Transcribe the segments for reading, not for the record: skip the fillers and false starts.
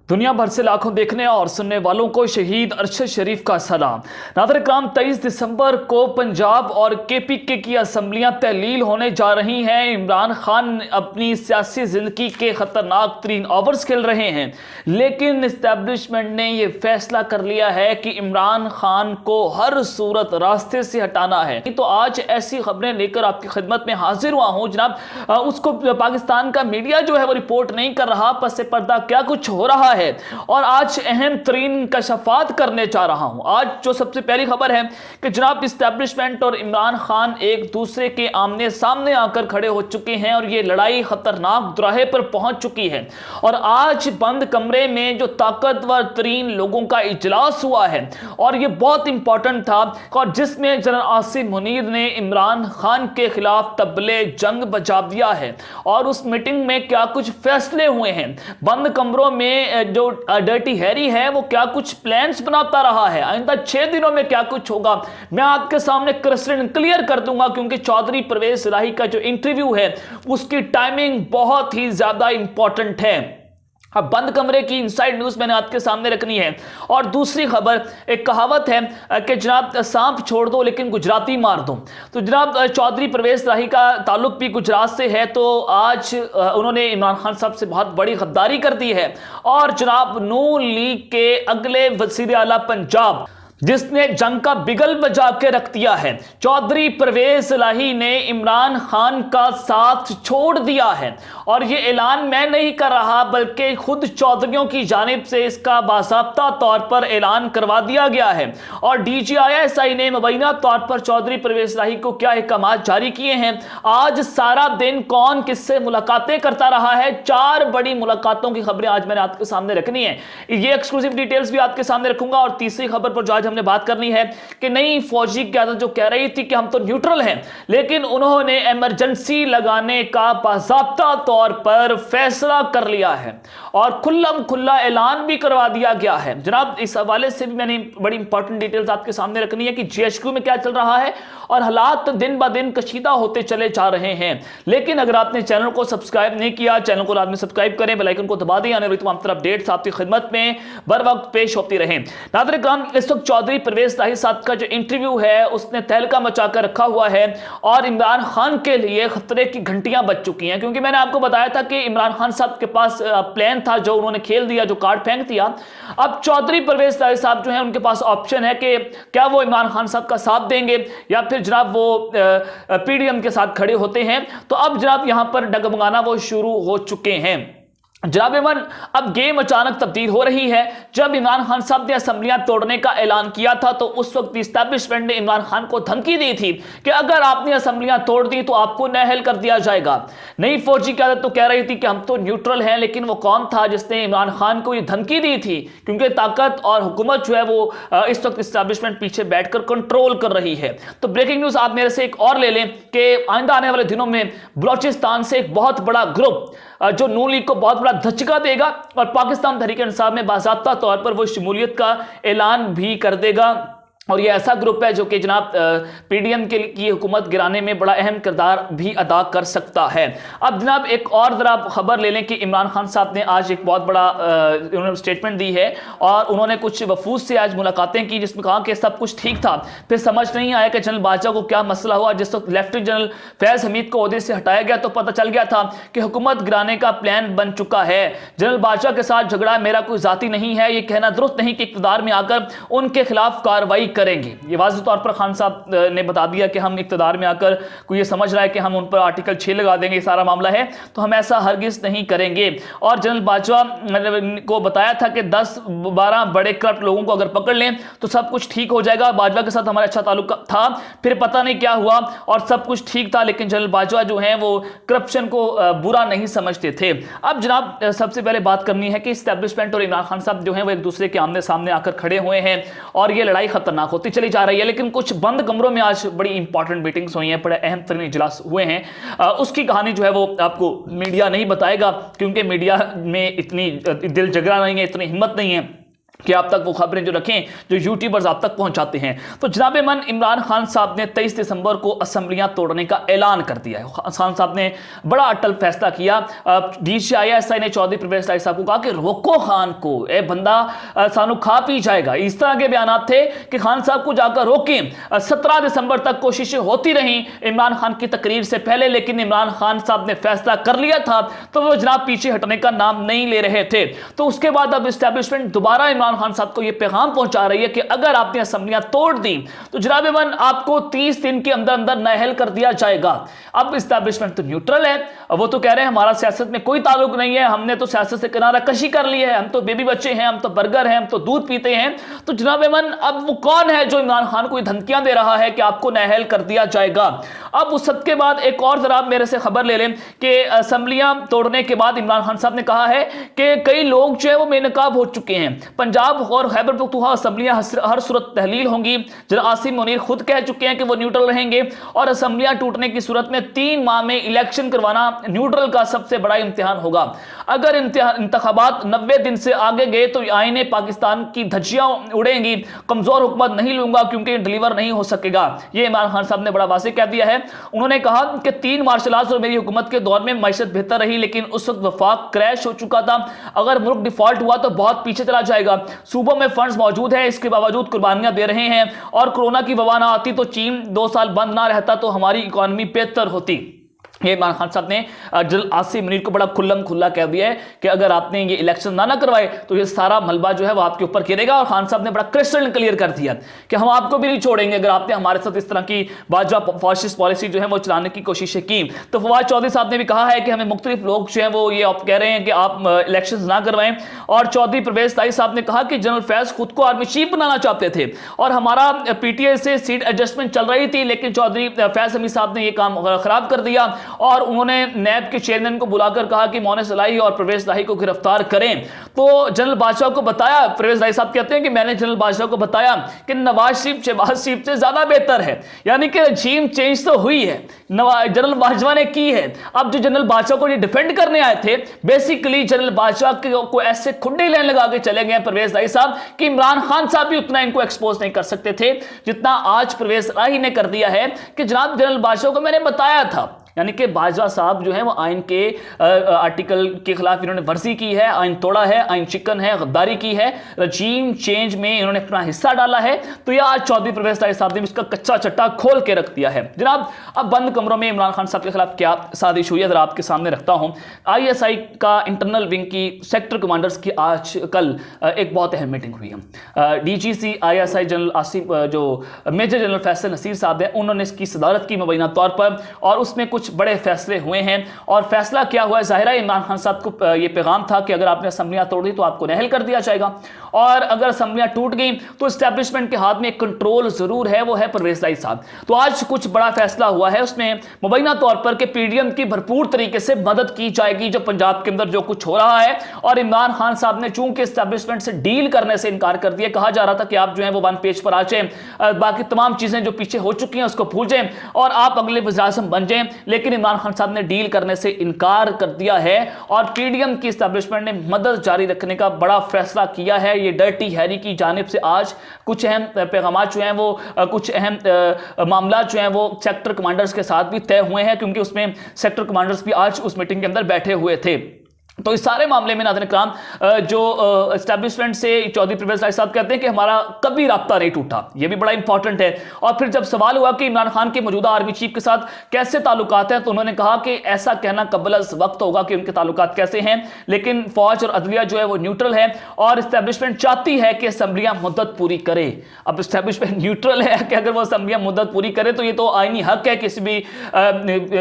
दुनिया भर से लाखों देखने और सुनने वालों को शहीद अरशद शरीफ का सलाम। नाज़रीन इकराम, 23 दिसंबर को पंजाब और केपीके की असम्बलियां तहलील होने जा रही हैं। इमरान खान अपनी सियासी ज़िंदगी के ख़तरनाक तरीन ओवर्स खेल रहे हैं, लेकिन इस्टेब्लिशमेंट ने यह फैसला कर लिया है कि इमरान खान को हर सूरत रास्ते से हटाना है। तो आज ऐसी खबरें लेकर आपकी खिदमत में हाजिर हुआ हूँ जनाब। उसको पाकिस्तान का मीडिया जो है वो रिपोर्ट नहीं कर रहा, पस पर्दा क्या कुछ हो रहा है और आज अहम तरीन कशफात करने जा रहा हूं। आज जो सबसे पहली खबर है कि जनाब इस्टेब्लिशमेंट और इमरान खान एक दूसरे के आमने सामने आकर खड़े हो चुके हैं और ये लड़ाई खतरनाक दुराहे पर पहुंच चुकी है। और आज बंद कमरे में जो ताकतवर तरीन लोगों का इजलास हुआ है और ये बहुत इंपॉर्टेंट था, और जिसमें जनरल आसिम मुनीर ने इमरान खान के खिलाफ तबले जंग बजा दिया है। और उस मीटिंग में क्या कुछ फैसले हुए हैं, बंद कमरों में जो डर्टी हैरी है वो क्या कुछ प्लान्स बनाता रहा है, आइंदा 6 दिनों में क्या कुछ होगा, मैं आपके सामने क्रिस्टल क्लियर कर दूंगा। क्योंकि चौधरी परवेज इलाही का जो इंटरव्यू है उसकी टाइमिंग बहुत ही ज्यादा इंपॉर्टेंट है। अब बंद कमरे की इनसाइड न्यूज मैंने आपके सामने रखनी है। और दूसरी खबर, एक कहावत है कि जनाब सांप छोड़ दो लेकिन गुजराती मार दो। तो जनाब चौधरी परवेज इलाही का ताल्लुक भी गुजरात से है, तो आज उन्होंने इमरान खान साहब से बहुत बड़ी गद्दारी कर दी है। और जनाब नून लीग के अगले वज़ीर आला पंजाब जिसने जंग का बिगल बजा के रख दिया है, चौधरी परवेज इलाही ने इमरान खान का साथ छोड़ दिया है। और ये ऐलान मैं नहीं कर रहा बल्कि खुद चौधरियों की जानिब से इसका बाज़ाब्ता तौर पर ऐलान करवा दिया गया है। और DGISI ने मुबैना तौर पर चौधरी परवेज इलाही को क्या अहकाम जारी किए हैं। आज सारा दिन कौन किससे मुलाकातें करता रहा है, 4 बड़ी मुलाकातों की खबरें आज मैंने आपके सामने रखनी है। ये एक्सक्लूसिव डिटेल्स भी आपके सामने रखूंगा। और तीसरी खबर पर जो आज हमने बात करनी है कि नई फौजी क़यादत जो कह रही थी कि हम तो न्यूट्रल हैं, लेकिन उन्होंने इमरजेंसी लगाने का बाज़ाब्ता तौर पर फैसला कर लिया है और खुल्लम खुल्ला ऐलान भी करवा दिया गया है। जनाब इस हवाले से भी मैंने बड़ी इंपॉर्टेंट डिटेल्स आपके सामने रखनी है कि GHQ में क्या चल रहा है और हालात दिन ब दिन कशीदा होते चले जा रहे हैं। लेकिन अगर आपने चैनल को सब्सक्राइब नहीं किया, चैनल को लाजमी सब्सक्राइब करें, बेल आइकन को दबा दें, आने वाली तमाम तरह अपडेट्स आपकी खिदमत में बर वक्त पेश होती रहें। नाज़रीन इकराम, इस वक्त चौधरी परवेज इलाही साहब का जो इंटरव्यू है उसने तहलका मचाकर रखा हुआ है और इमरान खान के लिए खतरे की घंटियां बज चुकी हैं। क्योंकि मैंने आपको बताया था कि इमरान खान साहब के पास प्लान था जो उन्होंने खेल दिया, जो कार्ड फेंक दिया। अब चौधरी परवेज इलाही साहब जो है उनके पास ऑप्शन है कि क्या वो इमरान खान साहब का साथ देंगे या फिर जनाब वो PDM के साथ खड़े होते हैं। तो अब जनाब यहां पर डगमगाना वो शुरू हो चुके हैं। जनाब इमरान, अब गेम अचानक तब्दील हो रही है। जब इमरान खान साहब ने असम्बलियां तोड़ने का ऐलान किया था तो उस वक्त इस्टेब्लिशमेंट ने इमरान खान को धमकी दी थी कि अगर आपने असम्बलियां तोड़ दी तो आपको नाअहल कर दिया जाएगा। नई फौजी क़यादत तो कह रही थी कि हम तो न्यूट्रल हैं, लेकिन वो कौन था जिसने इमरान खान को ये धमकी दी थी? क्योंकि ताकत और हुकूमत जो है वो इस वक्त इस्टेब्लिशमेंट पीछे बैठकर कंट्रोल कर रही है। तो ब्रेकिंग न्यूज आप मेरे से एक और ले लें कि आइंदा आने वाले दिनों में बलोचिस्तान से एक बहुत बड़ा ग्रुप जो नून लीग को बहुत बड़ा धचका देगा और पाकिस्तान तहरीक इंसाफ में बाज़ाब्ता तौर पर वो शमूलियत का ऐलान भी कर देगा। और ये ऐसा ग्रुप है जो कि जनाब PDM की हुकूमत गिराने में बड़ा अहम किरदार भी अदा कर सकता है। अब जनाब एक और ज़रा खबर ले लें कि इमरान खान साहब ने आज एक बहुत बड़ा उन्होंने स्टेटमेंट दी है और उन्होंने कुछ वफूद से आज मुलाकातें की जिसमें कहा कि सब कुछ ठीक था, फिर समझ नहीं आया कि जनरल बाजवा को क्या मसला हुआ। जिस वक्त लेफ्टिनेंट जनरल फैज़ हमीद को ओहदे से हटाया गया तो पता चल गया था कि हुकूमत गिराने का प्लान बन चुका है। जनरल बाजवा के साथ झगड़ा मेरा कोई ज़ाती नहीं है, ये कहना दुरुस्त नहीं कि इक़्तिदार में आकर उनके खिलाफ कार्रवाई करेंगे। ये वाज़ेह तौर पर खान साहब ने बता दिया कि हम इक़्तिदार में आकर कोई ये समझ रहा है कि हम उन पर आर्टिकल 6 लगा देंगे, ये सारा मामला है, तो हम ऐसा हरगिज़ नहीं करेंगे। और जनरल बाजवा को बताया था कि 10-12 बड़े करप्ट लोगों को अगर पकड़ लें तो सब कुछ ठीक हो जाएगा। बाजवा के साथ हमारा अच्छा ताल्लुक था, फिर पता नहीं क्या हुआ और सब कुछ ठीक था, लेकिन जनरल बाजवा जो है वो करप्शन को बुरा नहीं समझते थे। अब जनाब सबसे पहले बात करनी है कि इस्टेब्लिशमेंट और इमरान खान साहब जो हैं वो एक दूसरे के आमने सामने आकर खड़े हुए हैं और ये लड़ाई खतरनाक होती चली जा रही है। लेकिन कुछ बंद कमरों में आज बड़ी इंपॉर्टेंट मीटिंग्स हुई हैं, बड़े अहम तरीन इजलास हुए हैं। उसकी कहानी जो है वो आपको मीडिया नहीं बताएगा क्योंकि मीडिया में इतनी दिल जगरा नहीं है, इतनी हिम्मत नहीं है। कि आप तक वो खबरें जो रखें जो यूट्यूबर्स आप तक पहुंचाते हैं। तो जनाब मन इमरान खान साहब ने 23 दिसंबर को असेंबलियां तोड़ने का ऐलान कर दिया है। खान साहब ने बड़ा अटल फैसला किया। DCISI ने चौधरी परवेज राय साहब को कहा कि रोको खान को, ए बंदा सानू खा पी जाएगा। इस तरह के बयान थे कि खान साहब को जाकर रोकें। 17 दिसंबर तक कोशिशें होती रहीं इमरान खान की तकरीर से पहले, लेकिन इमरान खान साहब ने फैसला कर लिया था तो वो जनाब पीछे हटने का नाम नहीं ले रहे थे। तो उसके बाद अब एस्टेब्लिशमेंट दोबारा इमरान खान साहब को यह पैगाम पहुंचा रही है कि अगर आपने असेंबलियां तोड़ दी तो जनाब मन आपको 30 दिन के अंदर अंदर नाअहल कर दिया जाएगा। अब एस्टेब्लिशमेंट तो न्यूट्रल है, वो तो कह रहे हैं हमारा सियासत में कोई ताल्लुक नहीं है, हमने तो सियासत से किनारा कशी कर ली है, हम तो बेबी बच्चे हैं, हम तो बर्गर हैं, हम तो दूध पीते हैं। तो जनाब मन अब वो कौन है जो इमरान खान को धमकियां दे रहा है कि आपको नाअहल कर दिया जाएगा। अब उस सब के बाद एक और जरा मेरे से खबर ले लें कि असेंबलियां तोड़ने के बाद इमरान खान साहब ने कहा है कि कई लोग जो है वो बेनकाब हो चुके हैं। पंजाब और खैबर पख्तूनख्वा असेंबलियां हर सूरत तहलील होंगी। जनरल आसिम मुनीर खुद कह चुके हैं कि वो न्यूट्रल रहेंगे और असेंबलियां टूटने की सूरत में 3 माह में इलेक्शन करवाना न्यूट्रल का सबसे बड़ा इम्तिहान होगा। अगर इंतखाबात 90 दिन से आगे गए तो आईने पाकिस्तान की धज्जियां उड़ेंगी। कमजोर हुकूमत नहीं लूंगा क्योंकि डिलीवर नहीं हो सकेगा, ये इमरान खान साहब ने बड़ा वाज़ेह कह दिया है। उन्होंने कहा कि 3 मार्शल आर्ट्स और मेरी हुकूमत के दौर में मैशत बेहतर रही, लेकिन उस वक्त वफाक क्रैश हो चुका था। अगर मुल्क डिफॉल्ट हुआ तो बहुत पीछे चला जाएगा। सूबों में फंड्स मौजूद है, इसके बावजूद कुर्बानियां दे रहे हैं। और कोरोना की वबा ना आती तो चीन 2 साल बंद ना रहता तो हमारी इकॉनमी बेहतर होती। ये इमरान खान साहब ने जनरल आसिम मुनीर को बड़ा खुल्लम खुल्ला कह दिया है कि अगर आपने ये इलेक्शन ना करवाए तो ये सारा मलबा जो है वो आपके ऊपर गिरेगा। और खान साहब ने बड़ा क्रिस्टल क्लियर कर दिया कि हम आपको भी नहीं छोड़ेंगे अगर आपने हमारे साथ इस तरह की बाजवा फाशिस्ट पॉलिसी जो है वो चलाने की कोशिशें की। तो फवाद चौधरी साहब ने भी कहा है कि हमें मुख्तलिफ लोग जो है वो ये कह रहे हैं कि आप इलेक्शन ना करवाएं। और चौधरी परवेज ताई साहब ने कहा कि जनरल फैज खुद को आर्मी चीफ बनाना चाहते थे और हमारा PTI से सीट एडजस्टमेंट चल रही थी, लेकिन चौधरी फैज हमीद साहब ने यह काम खराब कर दिया और उन्होंने नैब के चेयरमैन को बुलाकर कहा कि मोनेस इलाही और परवेज लाही को गिरफ्तार करें। तो जनरल बादशाह को बताया, परवेज लाही साहब कहते हैं कि मैंने जनरल बादशाह को बताया कि नवाज शरीफ शहबाज शरीफ से ज्यादा बेहतर है, यानी कि रजीम चेंज तो हुई है, जनरल बाजवा ने की है। अब जो जनरल बादशाह को ये डिफेंड करने आए थे, बेसिकली जनरल बादशाह को ऐसे खुड्डे लेने लगा के चले गए परवेज लाही साहब कि इमरान खान साहब भी उतना इनको एक्सपोज नहीं कर सकते थे जितना आज परवेज लाही ने कर दिया है कि जनाब जनरल बादशाह को मैंने बताया था। यानी कि बाजवा साहब जो है वो आइन के आर्टिकल के खिलाफ इन्होंने वर्जी की है, आइन तोड़ा है, आइन चिकन है, गद्दारी की है, रजीम चेंज में इन्होंने अपना हिस्सा डाला है। तो यह आज चौधरी परवेज ताई साहब ने इसका कच्चा चट्टा खोल के रख दिया है। जनाब अब बंद कमरों में इमरान खान साहब के खिलाफ क्या साजिश हुई है जरा आपके सामने रखता हूं। ISI का इंटरनल विंग की सेक्टर कमांडर्स की आज कल एक बहुत अहम मीटिंग हुई है। DGC ISI जनरल आसिफ जो मेजर जनरल फैसल नसीर साहब है, उन्होंने इसकी सदारत की मुबैना तौर पर, और उसमें कुछ बड़े फैसले हुए हैं। और फैसला क्या हुआ है, जाहिर है इमरान खान साहब को यह पैगाम था कि अगर आपने असेंबलियां तोड़ दी तो आपको नाअहल कर दिया जाएगा, और अगर असेंबलियां टूट गई तो एस्टेब्लिशमेंट के हाथ में एक कंट्रोल जरूर है, वो है परवेज लाही साहब। तो आज कुछ बड़ा फैसला हुआ है, उसमें मुबैना तौर पर कि PDM की भरपूर तरीके से मदद की जाएगी जो पंजाब के अंदर जो कुछ हो रहा है। और इमरान खान साहब ने चूंकि एस्टेब्लिशमेंट से डील करने से इनकार कर दिया, कहा जा रहा था कि आप जो है वो 1 पेज पर आ जाए, बाकी तमाम चीजें जो पीछे हो चुकी हैं उसको भूल जाएं और आप अगले वज़ीर-ए-आज़म बन जाएं, लेकिन इमरान खान साहब ने डील करने से इनकार कर दिया है और PDM की एस्टेब्लिशमेंट ने मदद जारी रखने का बड़ा फैसला किया है। ये डर्टी हैरी की जानिब से आज कुछ अहम पैगाम जो हैं वो कुछ अहम मामला जो हैं वो सेक्टर कमांडर्स के साथ भी तय हुए हैं, क्योंकि उसमें सेक्टर कमांडर्स भी आज उस मीटिंग के अंदर बैठे हुए थे। तो इस सारे मामले में नाज़रीन इकराम जो एस्टेब्लिशमेंट से चौधरी परवेज लाही साहब कहते हैं कि हमारा कभी राब्ता नहीं टूटा, ये भी बड़ा इंपॉर्टेंट है। और फिर जब सवाल हुआ कि इमरान खान के मौजूदा आर्मी चीफ के साथ कैसे ताल्लुकात हैं, तो उन्होंने कहा कि ऐसा कहना कबल अज़ वक्त होगा कि उनके ताल्लुकात कैसे हैं, लेकिन फौज और अदलिया जो है वो न्यूट्रल है और एस्टेब्लिशमेंट चाहती है कि असेंबलियां मुद्दत पूरी करे। अब एस्टेब्लिशमेंट न्यूट्रल है कि अगर वो असेंबलियां मुद्दत पूरी करे तो ये तो आईनी हक है किसी भी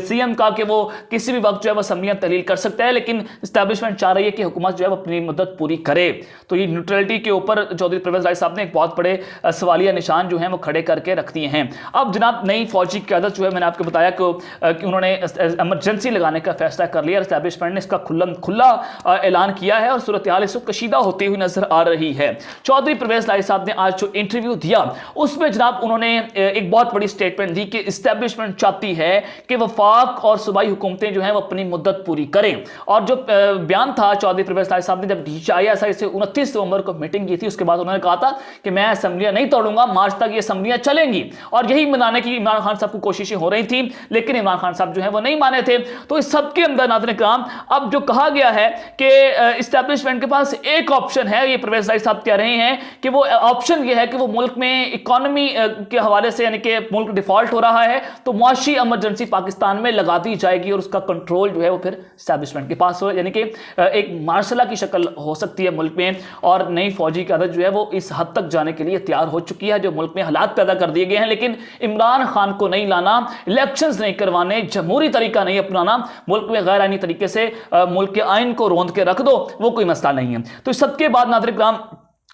CM का कि वो किसी भी वक्त जो है वो असेंबलियां तहलील कर सकता है, लेकिन एस्टेब्लिशमेंट चाह रही है कि हुकूमत जो है अपनी मदद पूरी करे। तो ये न्यूट्रलिटी के ऊपर चौधरी परवेज लाही साहब ने एक बहुत बड़े सवालिया निशान जो हैं वो खड़े करके रख दिए हैं। अब जनाब नई फौजी क़यादत जो है, मैंने आपको बताया कि उन्होंने इमरजेंसी लगाने का फैसला कर लिया, एस्टेब्लिशमेंट ने इसका खुला ऐलान किया है और सूरत हाल इस कशीदा होती हुई नजर आ रही है। चौधरी परवेज लाही साहब ने आज जो इंटरव्यू दिया उसमें जनाब उन्होंने एक बहुत बड़ी स्टेटमेंट दी कि एस्टेब्लिशमेंट चाहती है कि वफाक और सूबाई हुकूमतें जो हैं वो अपनी मुद्दत पूरी करें, और जो बयान था चौधरी परवेज इलाही साहब ने जब DCISI से 29 नवंबर को मीटिंग की थी, उसके बाद उन्होंने कहा था कि मैं असेंबलियां नहीं तोड़ूंगा, मार्च तक ये असेंबलियां चलेंगी, और यही मनाने की इमरान खान साहब को कोशिशें हो रही थी, लेकिन इमरान खान साहब जो है वो नहीं माने थे। तो इस सबके अंदर नाज़रीन किराम अब जो कहा गया है कि इस्टेब्लिशमेंट के पास एक ऑप्शन है, ये परवेज इलाही साहब कह रहे हैं कि वो ऑप्शन ये है कि वो मुल्क में इकोनॉमी के हवाले से, यानी कि मुल्क डिफॉल्ट हो रहा है तो मुआशी इमरजेंसी पाकिस्तान में लगा दी जाएगी और उसका कंट्रोल जो है वो फिर इस्टेब्लिशमेंट के पास हो, यानी कि एक मार्शला की शक्ल हो सकती है मुल्क में। और नई फौजी क़यादत जो है वो इस हद तक जाने के लिए तैयार हो चुकी है, जो मुल्क में हालात पैदा कर दिए गए हैं, लेकिन इमरान खान को नहीं लाना, इलेक्शंस नहीं करवाने, जमहूरी तरीका नहीं अपनाना, मुल्क में गैर आईनी तरीके से मुल्क के आइन को रोंद के रख दो, वो कोई मसला नहीं है। तो इस सबके बाद नाज़रीन किराम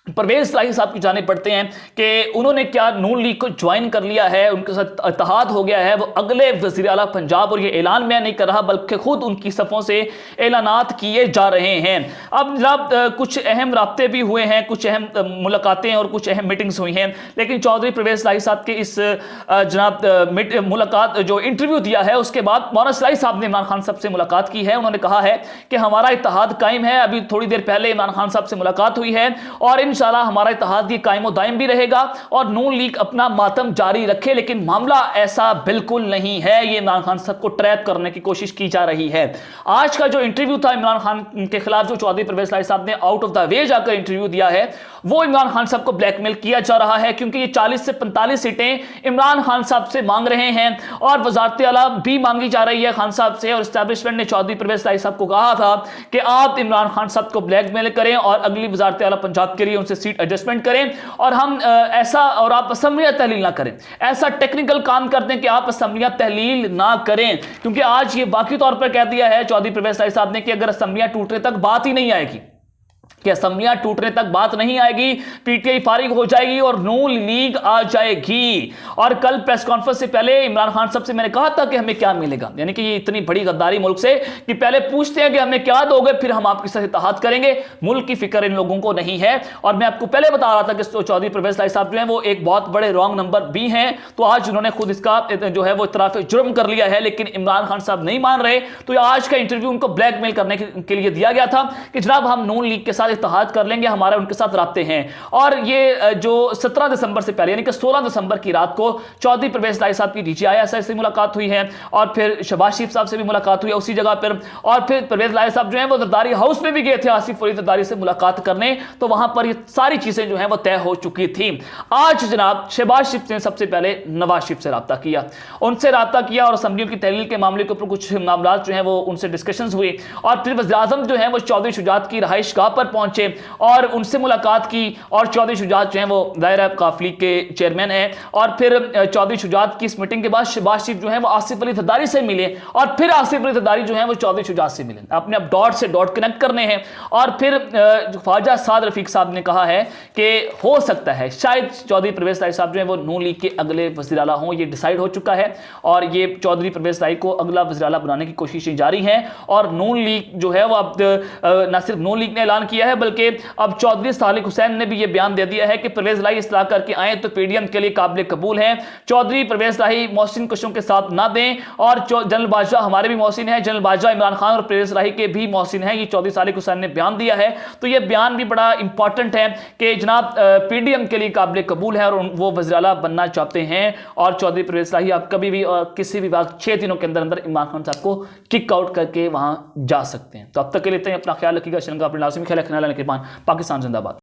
परवेज इलाही साहब की जाने पड़ते हैं कि उन्होंने क्या नून लीग को ज्वाइन कर लिया है, उनके साथ इत्तेहाद हो गया है, वो अगले वज़ीर आला पंजाब, और ये ऐलान मैं नहीं कर रहा बल्कि खुद उनकी सफ़ों से ऐलानात किए जा रहे हैं। अब जनाब कुछ अहम राब्ते भी हुए हैं, कुछ अहम मुलाकातें और कुछ अहम मीटिंग्स हुई हैं, लेकिन चौधरी परवेज इलाही साहब के इस जनाब मुलाकात जो इंटरव्यू दिया है उसके बाद मौलाना इस्लाही साहब ने इमरान खान साहब से मुलाकात की है। उन्होंने कहा है कि हमारा इत्तेहाद कायम है, अभी थोड़ी देर पहले इमरान खान साहब से मुलाकात हुई है और इंशाल्लाह हमारा इत्तेहाद ये कायम दायम भी रहेगा और नून लीग अपना मातम जारी रखे, लेकिन मामला ऐसा बिल्कुल नहीं है, ये इमरान खान साहब को ट्रैप करने की कोशिश की जा रही है। आज का जो इंटरव्यू था इमरान खान के खिलाफ, जो चौधरी परवेज इलाही साहब ने आउट ऑफ द वे जाकर इंटरव्यू दिया है, वो इमरान खान साहब को ब्लैकमेल किया जा रहा है, क्योंकि ये 40 से 45 सीटें इमरान खान साहब से मांग रहे हैं और वजारत आला भी मांगी जा रही है खान साहब से। और एस्टैब्लिशमेंट ने चौधरी परवेज इलाही साहब को कहा था कि आप इमरान खान साहब को ब्लैकमेल करें और अगली वजारत आला पंजाब के लिए उनसे सीट एडजस्टमेंट करें, और हम ऐसा, और आप असम्बलियां तहलील ना करें, ऐसा टेक्निकल काम करते हैं कि आप असम्बलियां तहलील ना करें, क्योंकि आज ये बाकी तौर पर कह दिया है चौधरी परवेज इलाही साहब ने कि अगर असम्बलियां टूटने तक बात ही नहीं आएगी, कि असम्बलियां टूटने तक बात नहीं आएगी, पीटीआई फारिग हो जाएगी और नून लीग आ जाएगी। और कल प्रेस कॉन्फ्रेंस से पहले इमरान खान साहब से मैंने कहा था कि हमें क्या मिलेगा, यानी कि ये इतनी बड़ी गद्दारी मुल्क से कि पहले पूछते हैं कि हमें क्या दोगे, फिर हम आपके साथ इत्तेहाद करेंगे। मुल्क की फिक्र इन लोगों को नहीं है। और मैं आपको पहले बता रहा था कि चौधरी परवेज इलाही साहब जो है वो एक बहुत बड़े रॉन्ग नंबर भी हैं, तो आज उन्होंने खुद इसका जो है वो इतराफ जुर्म कर लिया है, लेकिन इमरान खान साहब नहीं मान रहे। तो आज का इंटरव्यू उनको ब्लैकमेल करने के लिए दिया गया था कि जनाब हम नून लीग के साथ इत्तेहाद कर लेंगे, हमारा उनके साथ राब्ते हैं। और ये जो 17 दिसंबर से पहले, यानी कि 16 दिसंबर की रात को चौधरी परवेज इलाही साहब की DCISI से मुलाकात हुई है और फिर शहबाज शरीफ साहब से भी मुलाकात हुई है उसी जगह पर, और फिर परवेज इलाही साहब जो है वो जरदारी हाउस में भी गए थे आसिफ अली जरदारी से मुलाकात करने, तो वहां पर ये सारी चीजें जो है वो तय हो चुकी थी। आज जनाब शहबाज शरीफ ने सबसे पहले नवाज शरीफ से रब्ता किया, उनसे रब्ता किया और असम्बलियों की तहलील के मामले के ऊपर कुछ मामला जो है वो उनसे डिस्कशंस हुई, और फिर वज़ीर आज़म जो है वो चौधरी शुजात की रहाइश गाह पर पहुंचे और उनसे मुलाकात की। और चौधरी शुजात जो है वो दायरा काफिली के चेयरमैन है, और फिर चौधरी शुजात की इस मीटिंग के बाद शहबाज शरीफ जो है वो आसिफ अली जरदारी से मिले, और फिर आसिफ अली जरदारी जो है वो चौधरी शुजात से मिले। अपने अब डॉट से डॉट कनेक्ट करने हैं। और फिर ख्वाजा साद रफीक साहब ने कहा है कि हो सकता है शायद चौधरी परवेज इलाही साहब जो है वो नून लीग के अगले वज़ीर आला हों, ये डिसाइड हो चुका है, और ये चौधरी परवेज इलाही को अगला वज़ीर आला बनाने की कोशिशें जारी हैं। और नून लीग जो है वो अब न सिर्फ नून लीग ने ऐलान किया है, बल्कि अब चौधरी सालिक हुसैन ने भी ये बयान दे दिया है कि परवेज इलाही इस्लाह करके आए तो PDM के लिए काबिल कबूल है। चौधरी परवेज इलाही मोहसिन कशों के साथ ना दें, और जनरल बाजवा हमारे भी मोहसिन है, जनरल बाजवा इमरान खान और परवेज इलाही के भी मोहसिन हैं, ये चौधरी सालिक हुसैन ने बयान दिया है। तो ये बयान भी बड़ा इंपॉर्टेंट है कि जनाब PDM के लिए काबिल कबूल है और वो वज़ीर आला बनना चाहते हैं। और चौधरी परवेज इलाही आप कभी भी और किसी भी वक्त 6 दिनों के अंदर अंदर इमरान खान साहब को किक आउट करके वहां जा सकते हैं। तो अब तक के लिए अपना ख्याल रखिएगा, अपने लाजिमी ख्याल रखना, पाकिस्तान जिंदाबाद।